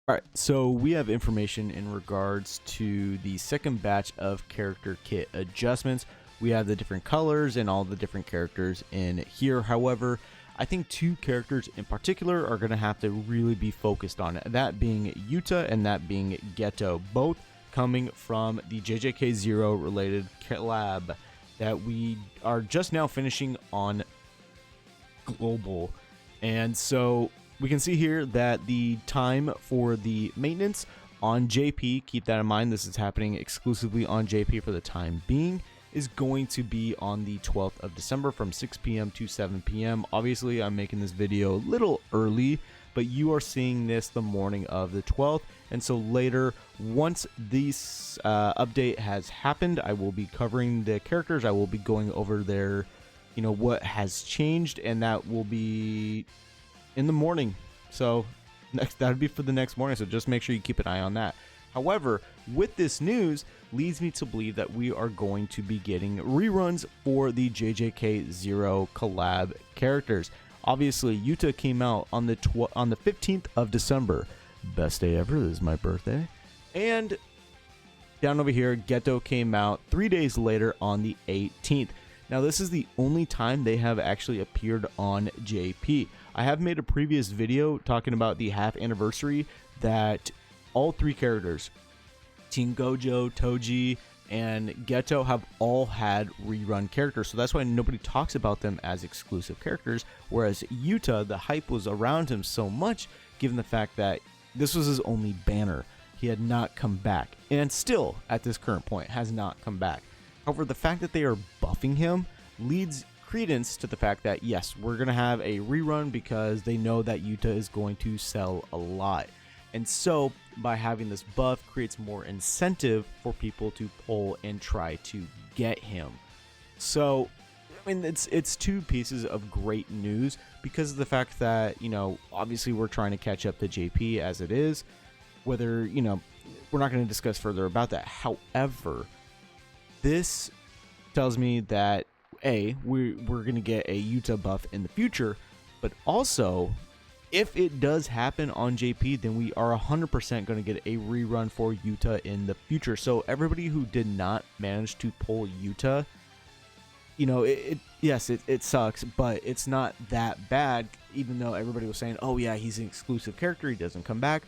All right, so we have information in regards to the second batch of character kit adjustments. We have the different colors and all the different characters in here. However, I think two characters in particular are going to have to really be focused on, that being YUTA and that being Geto, both coming from the JJK0 related collab that we are just now finishing on global. And so we can see here that the time for the maintenance on JP, keep that in mind, this is happening exclusively on JP for the time being, is going to be on the 12th of December from 6 p.m. to 7 p.m. Obviously, I'm making this video a little early, but you are seeing this the morning of the 12th. And so later, once this update has happened, I will be covering the characters. I will be going over their, what has changed, and that will be in the morning. So that would be for the next morning, so just make sure you keep an eye on that. However, with this news leads me to believe that we are going to be getting reruns for the JJK0 collab characters. Obviously, YUTA came out on the 15th of December. Best day ever, this is my birthday. And down over here, Geto came out 3 days later on the 18th. Now, this is the only time they have actually appeared on JP. I have made a previous video talking about the half anniversary that all three characters, Team Gojo, Toji, and Geto, have all had rerun characters. So that's why nobody talks about them as exclusive characters. Whereas YUTA, the hype was around him so much, given the fact that this was his only banner. He had not come back, and still, at this current point, has not come back. However, the fact that they are buffing him leads credence to the fact that, yes, we're going to have a rerun because they know that YUTA is going to sell a lot. And so, by having this buff, creates more incentive for people to pull and try to get him. So, I mean, it's two pieces of great news because of the fact that, obviously we're trying to catch up to JP as it is. Whether, we're not going to discuss further about that. However, this tells me that we're going to get a YUTA buff in the future, but also if it does happen on JP, then we are 100% going to get a rerun for YUTA in the future. So everybody who did not manage to pull YUTA, yes, it sucks, but it's not that bad. Even though everybody was saying, oh yeah, he's an exclusive character, he doesn't come back.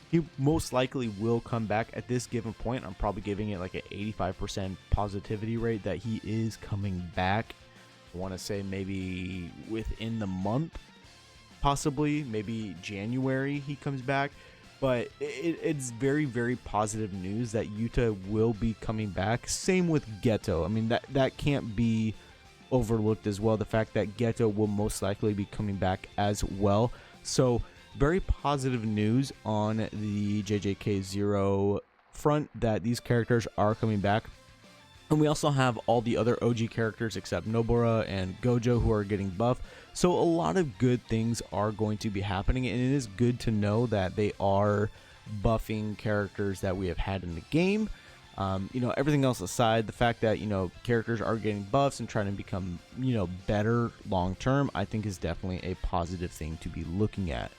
He most likely will come back at this given point. I'm probably giving it like an 85% positivity rate that he is coming back. I want to say maybe within the month, possibly maybe January he comes back. But it's very, very positive news that YUTA will be coming back. Same with Geto. I mean, that can't be overlooked as well. The fact that Geto will most likely be coming back as well. So very positive news on the JJK0 front that these characters are coming back. And we also have all the other OG characters except Nobara and Gojo who are getting buffed. So a lot of good things are going to be happening, and it is good to know that they are buffing characters that we have had in the game. Everything else aside, the fact that, characters are getting buffs and trying to become, better long term, I think is definitely a positive thing to be looking at.